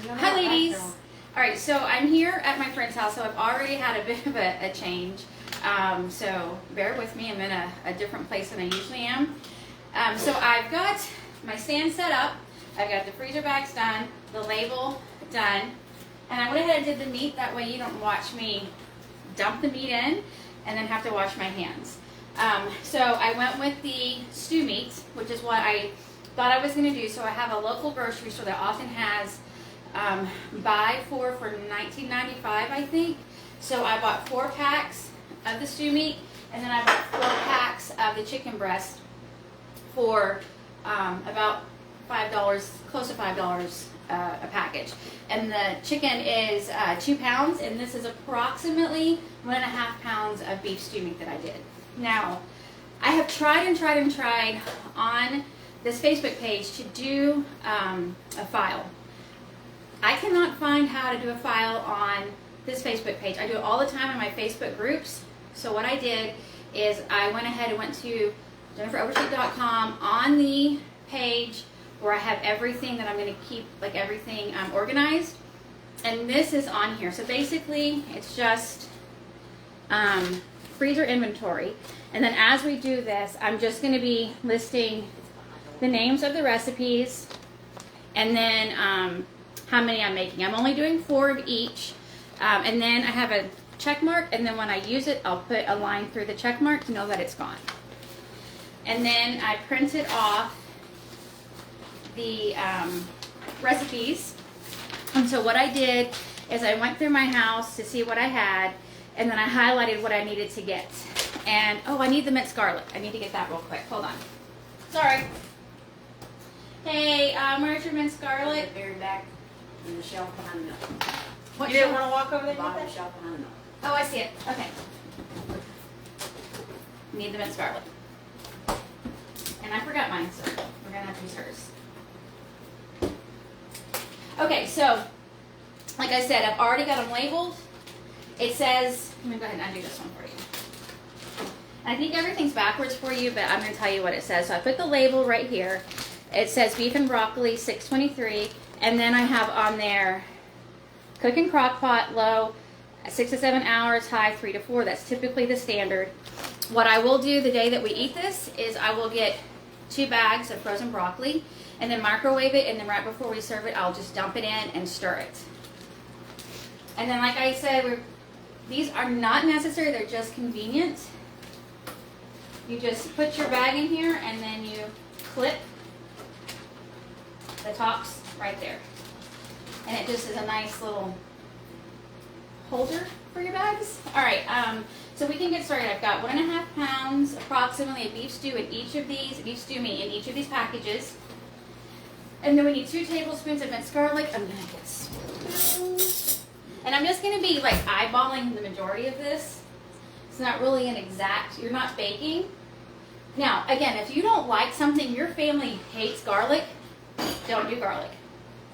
Hi ladies. All right, so I'm here at my friend's house, so I've already had a bit of a change. So bear with me, I'm in a different place than I usually am. So I've got my stand set up, I've got the freezer bags done, the label done, and I went ahead and did the meat, that way you don't watch me dump the meat in and then have to wash my hands. So I went with the stew meat, which is what I thought I was going to do. So I have a local grocery store that often has buy four for $19.95, I think. So I bought 4 packs of the stew meat, and then I bought 4 packs of the chicken breast for about $5, close to $5 a package. And the chicken is 2 pounds, and this is approximately 1.5 pounds of beef stew meat that I did. Now, I have tried and tried and tried on this Facebook page to do a file. I cannot find how to do a file on this Facebook page. I do it all the time in my Facebook groups. So what I did is I went ahead and went to jenniferoverstreet.com on the page where I have everything that I'm going to keep, like everything organized. And this is on here. So basically it's just freezer inventory. And then as we do this, I'm just going to be listing the names of the recipes and then how many I'm making. I'm only doing 4 of each. And then I have a check mark, and then when I use it, I'll put a line through the check mark to know that it's gone. And then I printed off the recipes. And so what I did is I went through my house to see what I had, and then I highlighted what I needed to get. And, oh, I need the minced garlic. I need to get that real quick. Hold on. Sorry. Hey, where's your minced garlic? Buried back in the shelf behind the milk. What You didn't shelf? want to walk over there and Bottom get that? shelf behind the milk. Oh, I see it. Okay. Need the minced garlic. And I forgot mine, so we're going to have to use hers. Okay, so, like I said, I've already got them labeled. It says, let me go ahead and undo this one for you. I think everything's backwards for you, but I'm going to tell you what it says. So I put the label right here. It says beef and broccoli, $6.23, and then I have on there cook in crock pot, low, 6 to 7 hours, high, 3 to 4. That's typically the standard. What I will do the day that we eat this is I will get 2 bags of frozen broccoli and then microwave it, and then right before we serve it, I'll just dump it in and stir it. And then, like I said, these are not necessary, they're just convenient. You just put your bag in here and then you clip the tops right there. And it just is a nice little holder for your bags. All right, so we can get started. I've got 1.5 pounds approximately of beef stew in each of these, beef stew meat in each of these packages. And then we need 2 tablespoons of minced garlic. I'm gonna get spoons. And I'm just gonna be like eyeballing the majority of this. It's not really an exact, you're not baking. Now, again, if you don't like something, your family hates garlic, don't do garlic.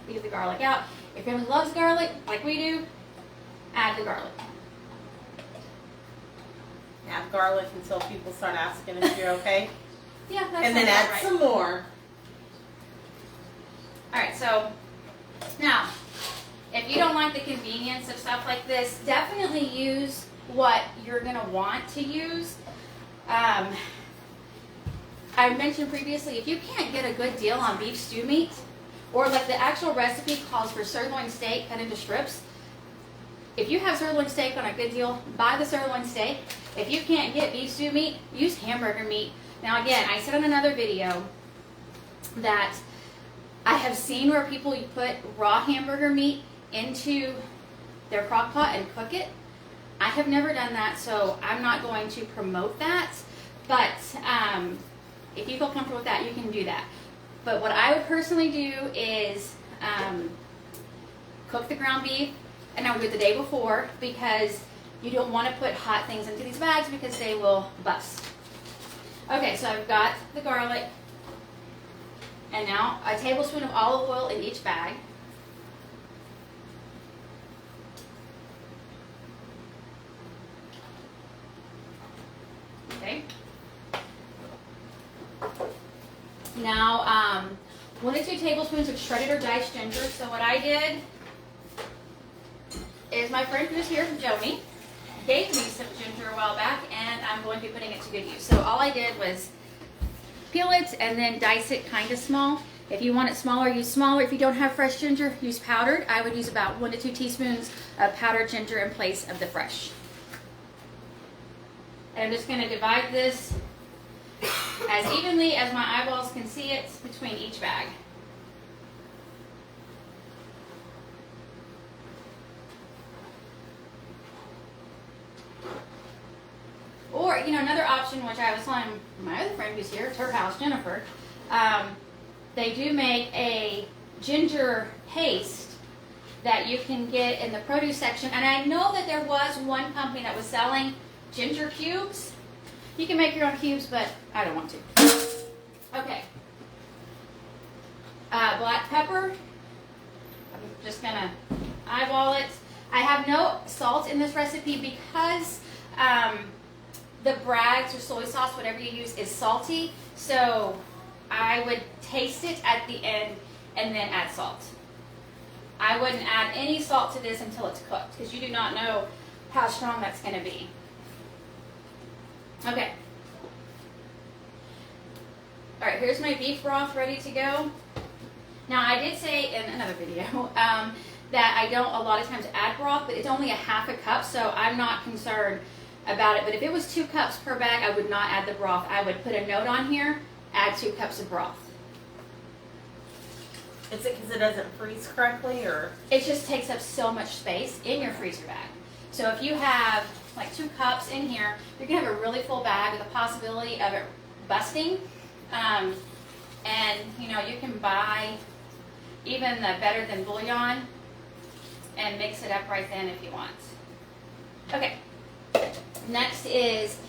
Leave the garlic out. If your family loves garlic, like we do, add the garlic. Add garlic until people start asking if you're okay. Yeah, that's And then about add right. some more. Alright, so now, if you don't like the convenience of stuff like this, definitely use what you're going to want to use. I mentioned previously, if you can't get a good deal on beef stew meat, or like the actual recipe calls for sirloin steak cut into strips, if you have sirloin steak on a good deal, buy the sirloin steak. If you can't get beef stew meat, use hamburger meat. Now again, I said in another video that I have seen where people put raw hamburger meat into their crock pot and cook it. I have never done that, so I'm not going to promote that. But if you feel comfortable with that, you can do that. But what I would personally do is cook the ground beef, and I would do it the day before, because you don't want to put hot things into these bags because they will bust. Okay, so I've got the garlic, and now a tablespoon of olive oil in each bag. Okay. Now, 1 to 2 tablespoons of shredded or diced ginger. So what I did is my friend who's here, Joni, gave me some ginger a while back, and I'm going to be putting it to good use. So all I did was peel it and then dice it kind of small. If you want it smaller, use smaller. If you don't have fresh ginger, use powdered. I would use about 1 to 2 teaspoons of powdered ginger in place of the fresh. And I'm just going to divide this as evenly as my eyeballs can see it between each bag. Or, you know, another option, which I was telling my other friend who's here, it's her house, Jennifer, they do make a ginger paste that you can get in the produce section. And I know that there was one company that was selling ginger cubes. You can make your own cubes, but I don't want to. Okay. Black pepper. I'm just going to eyeball it. I have no salt in this recipe because the Bragg's or soy sauce, whatever you use, is salty. So I would taste it at the end and then add salt. I wouldn't add any salt to this until it's cooked because you do not know how strong that's going to be. Okay. All right, here's my beef broth ready to go. Now, I did say in another video that I don't a lot of times add broth, but it's only a half a cup, so I'm not concerned about it. But if it was 2 cups per bag, I would not add the broth. I would put a note on here, add 2 cups of broth. Is it because it doesn't freeze correctly, or? It just takes up so much space in your freezer bag. So if you have like 2 cups in here, you're gonna have a really full bag with a possibility of it busting. And you know, you can buy even the better than bouillon and mix it up right then if you want. Okay, next is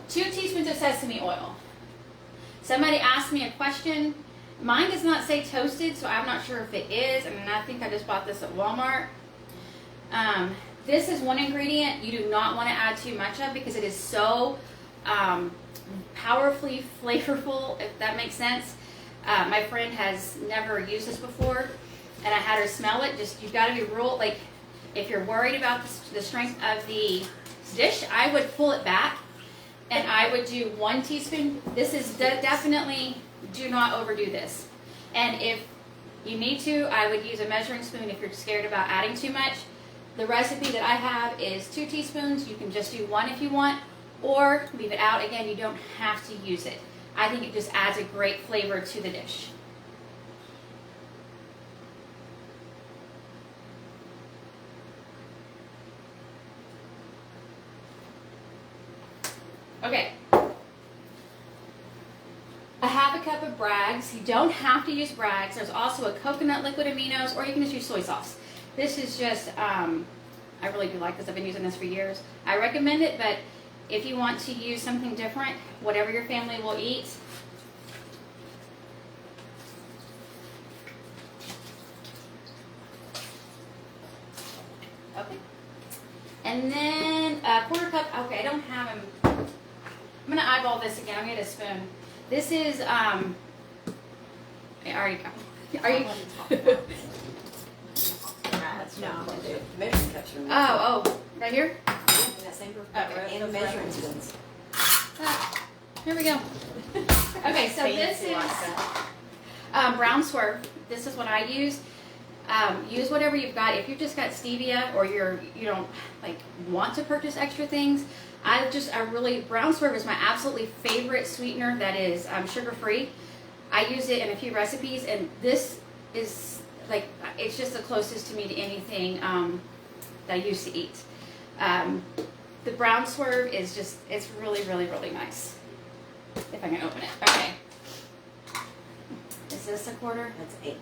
2 teaspoons of sesame oil. Somebody asked me a question. Mine does not say toasted, so I'm not sure if it is, and I think I just bought this at Walmart. This is one ingredient you do not want to add too much of because it is so powerfully flavorful, if that makes sense. My friend has never used this before, and I had her smell it. Just, you've got to be real, like, if you're worried about the strength of the dish, I would pull it back, and I would do 1 teaspoon. This is definitely, do not overdo this. And if you need to, I would use a measuring spoon if you're scared about adding too much. The recipe that I have is 2 teaspoons. You can just do 1 if you want, or leave it out. Again, you don't have to use it. I think it just adds a great flavor to the dish. Okay. A half a cup of Bragg's. You don't have to use Bragg's. There's also a coconut liquid aminos, or you can just use soy sauce. This is just, I really do like this. I've been using this for years. I recommend it, but if you want to use something different, whatever your family will eat. Okay. And then a 1/4 cup, okay, I don't have them. I'm going to eyeball this again. I'm going to get a spoon. This is, I already got. Are you? No, measuring cups are. Oh, right here? In that same group, and measuring spoons. Here we go. Okay, so this is brown swerve. This is what I use. Use whatever you've got. If you've just got stevia, or you don't like want to purchase extra things, I really, brown swerve is my absolutely favorite sweetener that is sugar free. I use it in a few recipes, and this is like, it's just the closest to me to anything that I used to eat. The brown swerve is just, it's really, really, really nice. If I can open it. Okay. Is this a 1/4? That's 8.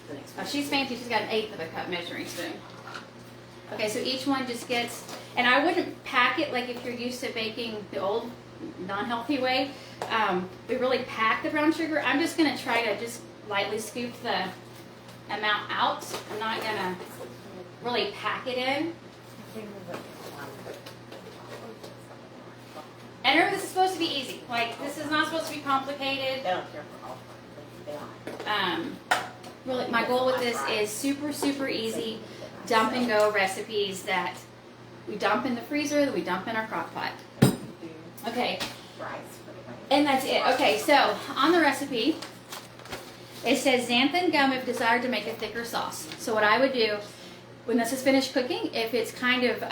The next Oh, one. she's fancy. She's got an 1/8 of a cup measuring spoon. Okay, so each one just gets, and I wouldn't pack it like if you're used to baking the old non-healthy way. We really pack the brown sugar. I'm just going to try to just lightly scoop the amount out. I'm not going to really pack it in. And remember, this is supposed to be easy. Like, this is not supposed to be complicated. They don't care for all. Yeah. Really, my goal with this is super, super easy dump and go recipes that we dump in the freezer, that we dump in our crock pot. Okay. And that's it. Okay, so on the recipe, it says xanthan gum if desired to make a thicker sauce. So what I would do when this is finished cooking, if it's kind of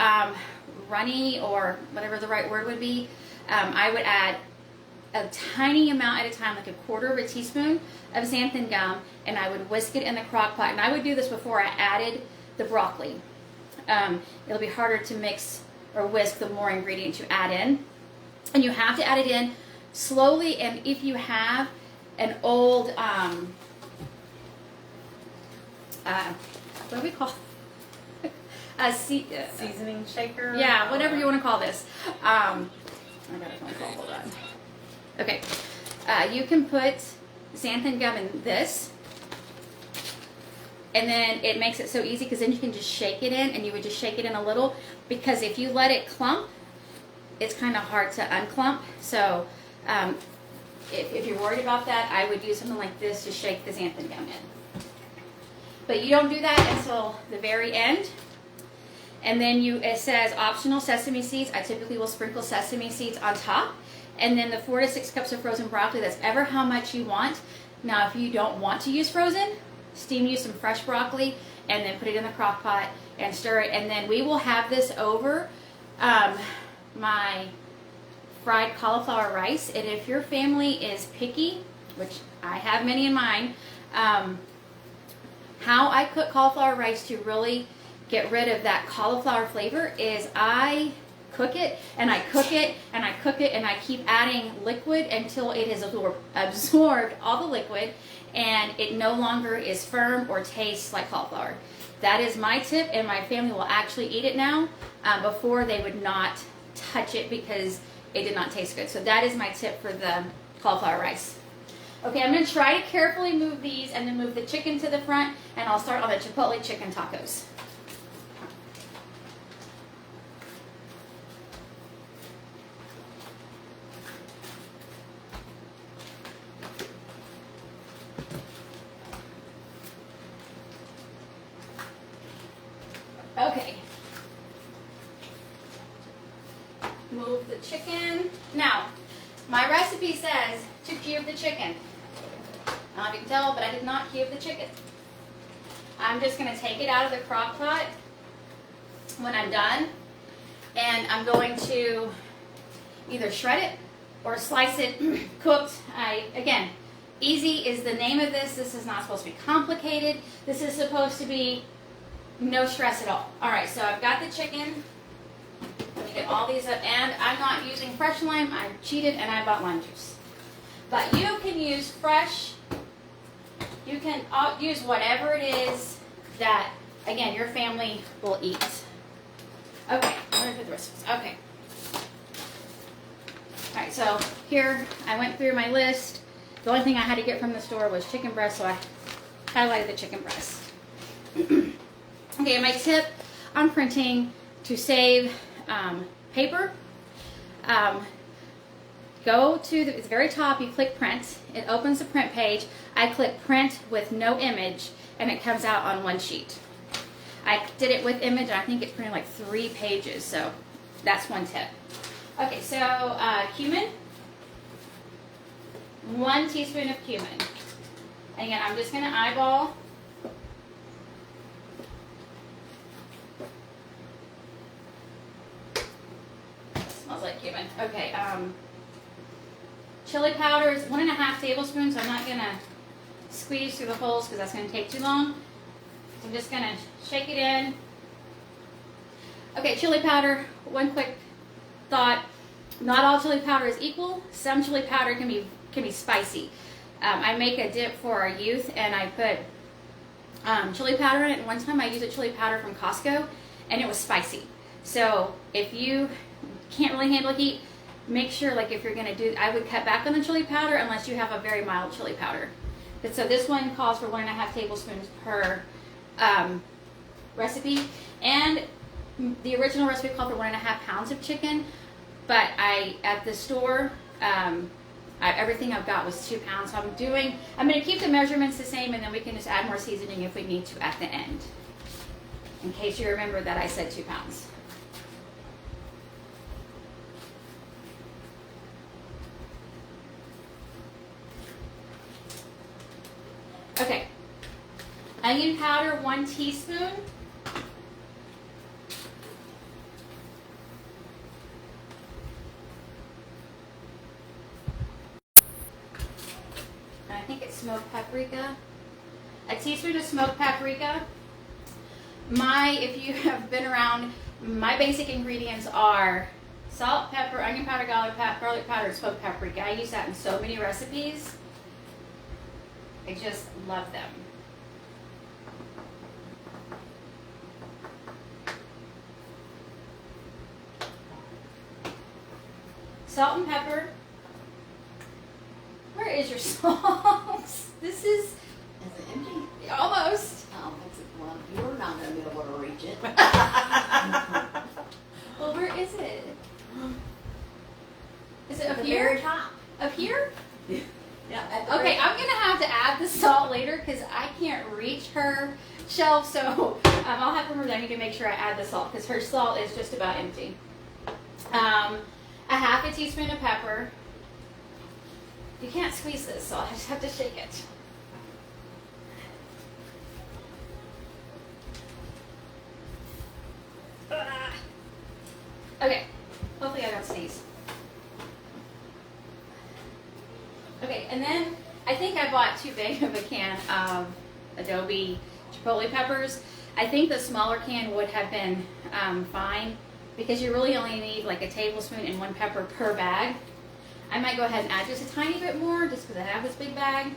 runny or whatever the right word would be, I would add a tiny amount at a time, like a quarter of a teaspoon of xanthan gum, and I would whisk it in the crock pot. And I would do this before I added the broccoli. It'll be harder to mix or whisk the more ingredient you add in. And you have to add it in slowly, and if you have an old, what do we call it? Seasoning shaker? Yeah, whatever you want to call this. I got a phone call, hold on. Okay, you can put xanthan gum in this, and then it makes it so easy because then you can just shake it in, and you would just shake it in a little, because if you let it clump, it's kind of hard to unclump. So if you're worried about that, I would do something like this to shake the xanthan gum in. But you don't do that until the very end. And then it says optional sesame seeds. I typically will sprinkle sesame seeds on top. And then the 4 to 6 cups of frozen broccoli, that's ever how much you want. Now, if you don't want to use frozen, use some fresh broccoli and then put it in the crock pot and stir it. And then we will have this over my fried cauliflower rice. And if your family is picky, which I have many in mine, how I cook cauliflower rice to really get rid of that cauliflower flavor is I cook it and I cook it and I cook it and I keep adding liquid until it has absorbed all the liquid and it no longer is firm or tastes like cauliflower. That is my tip, and my family will actually eat it now. Before, they would not touch it because it did not taste good. So that is my tip for the cauliflower rice. Okay, I'm going to try to carefully move these and then move the chicken to the front, and I'll start on the Chipotle chicken tacos. Okay. Move the chicken. Now, my recipe says to cube the chicken. I don't know if you can tell, but I did not cube the chicken. I'm just going to take it out of the crock pot when I'm done, and I'm going to either shred it or slice it cooked. Again, easy is the name of this. This is not supposed to be complicated. This is supposed to be no stress at all. All right, so I've got the chicken. Let me get all these up, and I'm not using fresh lime. I cheated and I bought lime juice. But you can use fresh. You can use whatever it is that, again, your family will eat. Okay, I'm gonna put the rest of this. Okay. All right, so here I went through my list. The only thing I had to get from the store was chicken breast, so I highlighted the chicken breast. Okay, my tip on printing to save paper, go to the very top, you click print, it opens the print page. I click print with no image and it comes out on one sheet. I did it with image and I think it's printed like 3 pages, so that's one tip. Okay, so cumin, 1 teaspoon of cumin. And again, I'm just going to eyeball. Smells like cumin. Okay, chili powder is 1.5 tablespoons. So I'm not going to squeeze through the holes because that's going to take too long. So I'm just going to shake it in. Okay, chili powder, one quick thought. Not all chili powder is equal. Some chili powder can be spicy. I make a dip for our youth and I put chili powder in it. And one time I used a chili powder from Costco and it was spicy. So if you can't really handle heat, make sure, like if you're going to do, I would cut back on the chili powder unless you have a very mild chili powder. But so this one calls for 1.5 tablespoons per recipe. And the original recipe called for 1.5 pounds of chicken. But at the store, Everything I've got was 2 pounds. So I'm going to keep the measurements the same, and then we can just add more seasoning if we need to at the end. In case you remember that I said 2 pounds. Okay. Onion powder, 1 teaspoon. I think it's smoked paprika. A teaspoon of smoked paprika. If you have been around, my basic ingredients are salt, pepper, onion powder, garlic powder, and smoked paprika. I use that in so many recipes. I just love them. Salt and pepper. Where is your salt? This is Is it empty? almost. Oh, that's it. Well, you're not going to be able to reach it. Well, where is it? Is it up The here? very top. Up here? Yeah. At the Okay, very I'm gonna have to add the salt later because I can't reach her shelf. So I'll have to remember that I need to make sure I add the salt because her salt is just about empty. A half a teaspoon of pepper. You can't squeeze this, so I just have to shake it. Okay, hopefully I don't sneeze. Okay, and then I think I bought too big of a can of Adobe Chipotle peppers. I think the smaller can would have been fine because you really only need like a tablespoon and 1 pepper per bag. I might go ahead and add just a tiny bit more just because I have this big bag.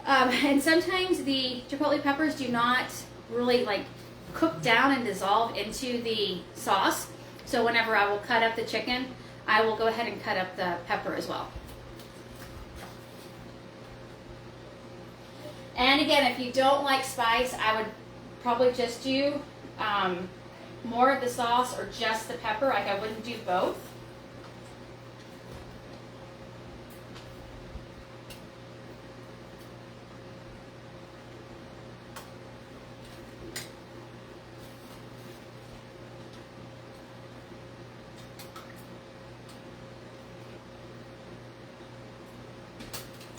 And sometimes the Chipotle peppers do not really like cook down and dissolve into the sauce. So whenever I will cut up the chicken, I will go ahead and cut up the pepper as well. And again, if you don't like spice, I would probably just do more of the sauce or just the pepper. Like I wouldn't do both.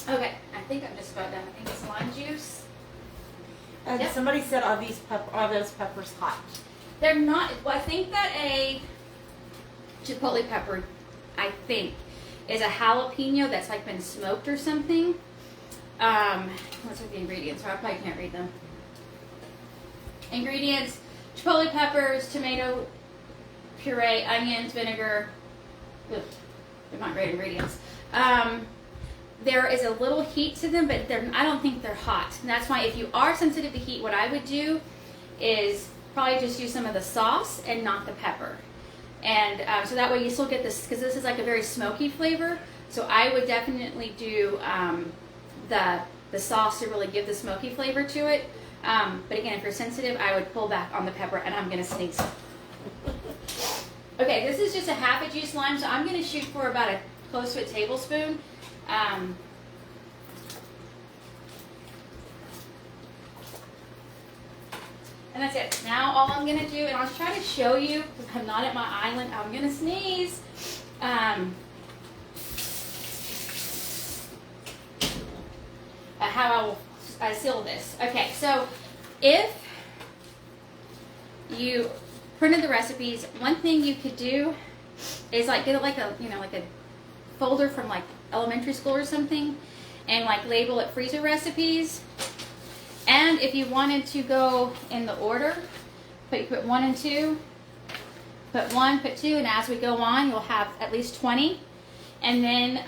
Okay, I think I'm just about done. I think it's lime juice. And Yep. somebody said, are those peppers hot? They're not. Well, I think that a Chipotle pepper, I think, is a jalapeno that's like been smoked or something. What's with the ingredients? I probably can't read them. Ingredients: Chipotle peppers, tomato puree, onions, vinegar. Ugh, they're not great ingredients. There is a little heat to them, but I don't think they're hot. And that's why if you are sensitive to heat, what I would do is probably just use some of the sauce and not the pepper. And so that way you still get this, because this is like a very smoky flavor. So I would definitely do the sauce to really give the smoky flavor to it. But again, if you're sensitive, I would pull back on the pepper, and I'm going to sneeze. Okay, this is just a half a juice lime, so I'm going to shoot for about close to a tablespoon. And that's it. Now all I'm going to do, and I'll try to show you, because I'm not at my island, I'm going to sneeze. How I will seal this. Okay, so if you printed the recipes, one thing you could do is like get like a folder from like elementary school or something, and like label it freezer recipes. And if you wanted to go in the order, put 1 and 2, put 1, put 2, and as we go on, you'll have at least 20. And then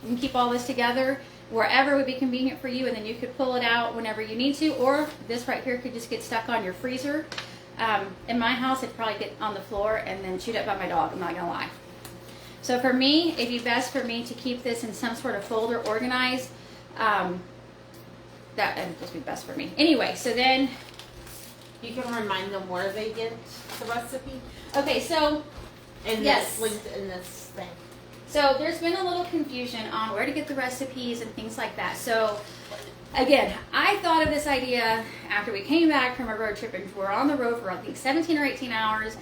you can keep all this together wherever would be convenient for you, and then you could pull it out whenever you need to, or this right here could just get stuck on your freezer. In my house, it'd probably get on the floor and then chewed up by my dog, I'm not gonna lie. So for me, it'd be best for me to keep this in some sort of folder organized. That would just be best for me. Anyway, so then You can remind them where they get the recipe. okay, so And Yes. it's linked in this thing. So there's been a little confusion on where to get the recipes and things like that. So again, I thought of this idea after we came back from a road trip and we're on the road for I think 17 or 18 hours.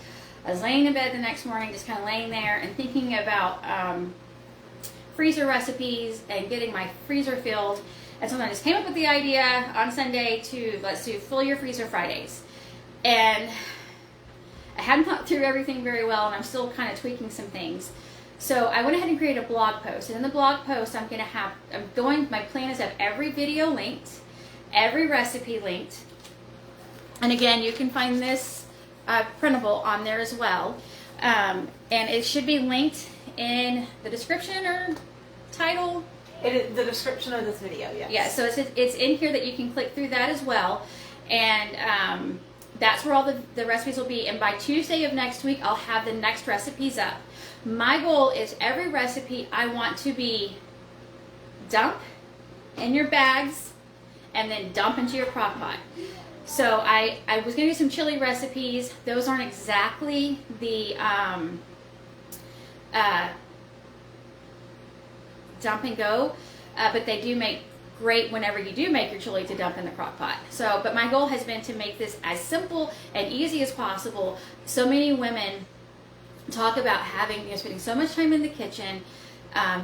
I was laying in bed the next morning, just kind of laying there and thinking about freezer recipes and getting my freezer filled. And so I just came up with the idea on Sunday to let's do fill your freezer Fridays. And I hadn't thought through everything very well, and I'm still kind of tweaking some things. So I went ahead and created a blog post. And in the blog post, my plan is to have every video linked, every recipe linked. And again, you can find this printable on there as well. And it should be linked in the description or title. It is the description of this video, yes. Yeah, so it's in here that you can click through that as well. And that's where all the recipes will be. And by Tuesday of next week, I'll have the next recipes up. My goal is every recipe I want to be dump in your bags and then dump into your crock pot. So I was going to do some chili recipes. Those aren't exactly the dump and go, but they do make great whenever you do make your chili to dump in the crock pot. So, but my goal has been to make this as simple and easy as possible. So many women talk about spending so much time in the kitchen,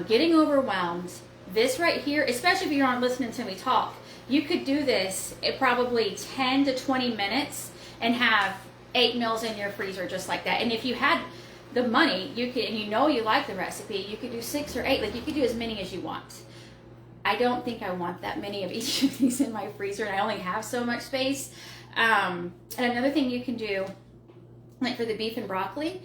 getting overwhelmed. This right here, especially if you're not listening to me talk, you could do this in probably 10 to 20 minutes and have 8 meals in your freezer just like that. And if you had the money, you could, and you know you like the recipe, you could do 6 or 8. Like you could do as many as you want. I don't think I want that many of each of these in my freezer, and I only have so much space. And another thing you can do, like for the beef and broccoli,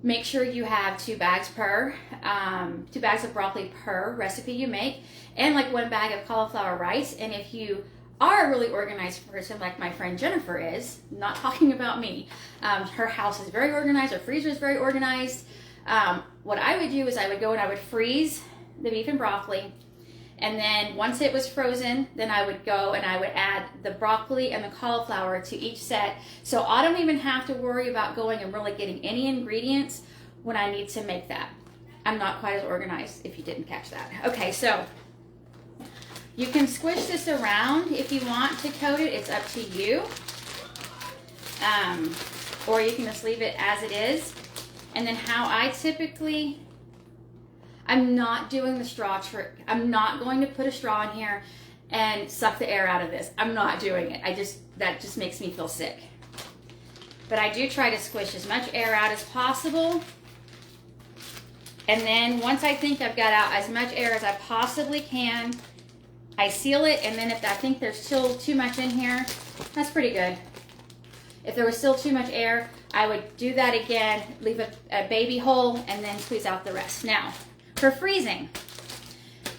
make sure you have 2 bags of broccoli per recipe you make, and like 1 bag of cauliflower rice. And if you are a really organized person like my friend Jennifer is, not talking about me, her house is very organized, her freezer is very organized. What I would do is I would go and I would freeze the beef and broccoli. And then once it was frozen, then I would go and I would add the broccoli and the cauliflower to each set. So I don't even have to worry about going and really getting any ingredients when I need to make that. I'm not quite as organized if you didn't catch that. Okay, so you can squish this around if you want to coat it. It's up to you. Or you can just leave it as it is. And then how I typically... I'm not doing the straw trick. I'm not going to put a straw in here and suck the air out of this. I'm not doing it. That just makes me feel sick. But I do try to squish as much air out as possible. And then once I think I've got out as much air as I possibly can, I seal it. And then if I think there's still too much in here, that's pretty good. If there was still too much air, I would do that again, leave a baby hole, and then squeeze out the rest. Now, for freezing,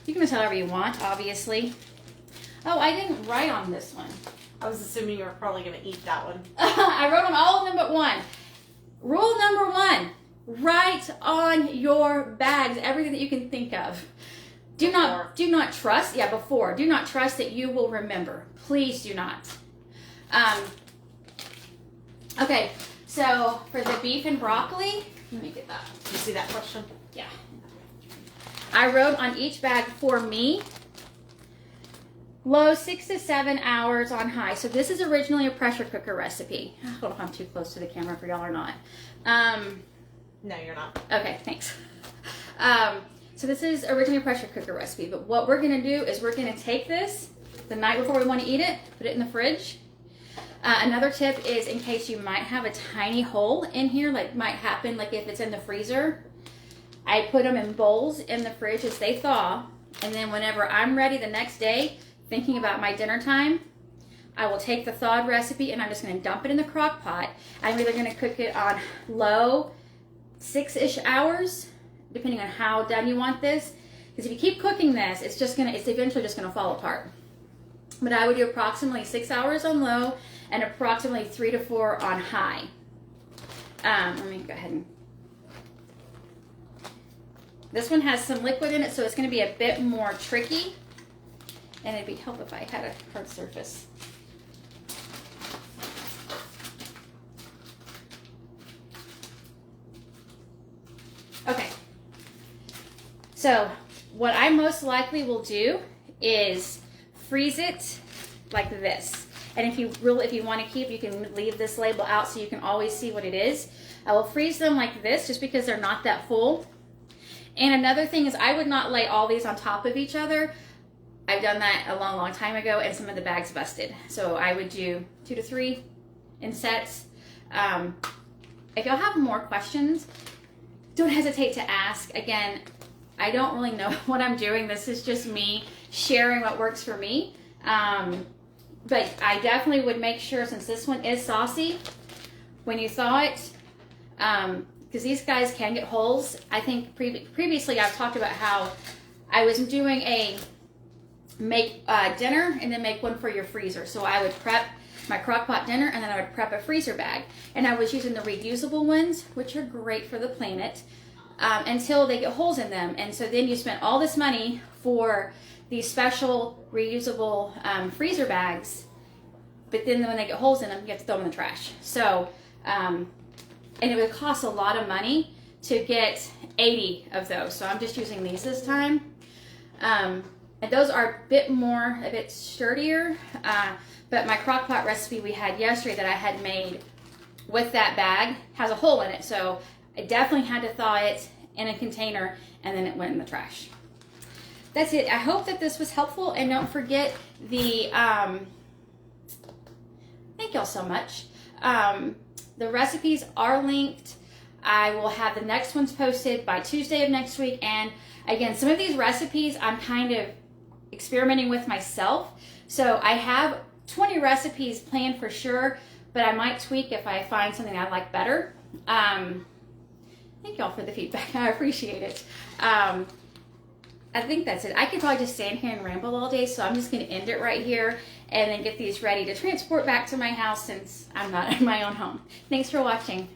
you can just however you want, obviously. Oh, I didn't write on this one. I was assuming you were probably going to eat that one. I wrote on all of them but one. Rule number 1, write on your bags everything that you can think of. Do not trust that you will remember. Please do not. Okay, so for the beef and broccoli, let me get that. You see that question? Yeah. I wrote on each bag for me, low 6 to 7 hours on high. So this is originally a pressure cooker recipe. I don't know if I'm too close to the camera for y'all or not. No, you're not. Okay, thanks. So this is originally a pressure cooker recipe, but what we're gonna do is we're gonna take this the night before we wanna eat it, put it in the fridge. Another tip is in case you might have a tiny hole in here, like might happen like if it's in the freezer, I put them in bowls in the fridge as they thaw, and then whenever I'm ready the next day, thinking about my dinner time, I will take the thawed recipe and I'm just going to dump it in the crock pot. I'm either going to cook it on low 6-ish hours, depending on how done you want this, because if you keep cooking this, it's eventually just going to fall apart. But I would do approximately 6 hours on low and approximately 3 to 4 on high. Let me go ahead and... This one has some liquid in it, so it's going to be a bit more tricky. And it'd be helpful if I had a hard surface. So what I most likely will do is freeze it like this. And if you want to keep, you can leave this label out so you can always see what it is. I will freeze them like this just because they're not that full. And another thing is I would not lay all these on top of each other. I've done that a long, long time ago and some of the bags busted. So I would do 2 to 3 in sets. If y'all have more questions, don't hesitate to ask. Again, I don't really know what I'm doing. This is just me sharing what works for me. But I definitely would make sure, since this one is saucy, when you thaw it, because these guys can get holes. I think previously I've talked about how I was doing a make dinner and then make one for your freezer. So I would prep my crockpot dinner and then I would prep a freezer bag. And I was using the reusable ones, which are great for the planet, until they get holes in them. And so then you spent all this money for these special reusable freezer bags, but then when they get holes in them, you have to throw them in the trash. So, and it would cost a lot of money to get 80 of those. So I'm just using these this time. And those are a bit sturdier. But my crockpot recipe we had yesterday that I had made with that bag has a hole in it. So I definitely had to thaw it in a container and then it went in the trash. That's it. I hope that this was helpful, and don't forget the, thank y'all so much. The recipes are linked. I will have the next ones posted by Tuesday of next week. And again, some of these recipes I'm kind of experimenting with myself. So I have 20 recipes planned for sure, but I might tweak if I find something I like better. Thank y'all for the feedback. I appreciate it. I think that's it. I could probably just stand here and ramble all day, so I'm just going to end it right here and then get these ready to transport back to my house since I'm not in my own home. Thanks for watching.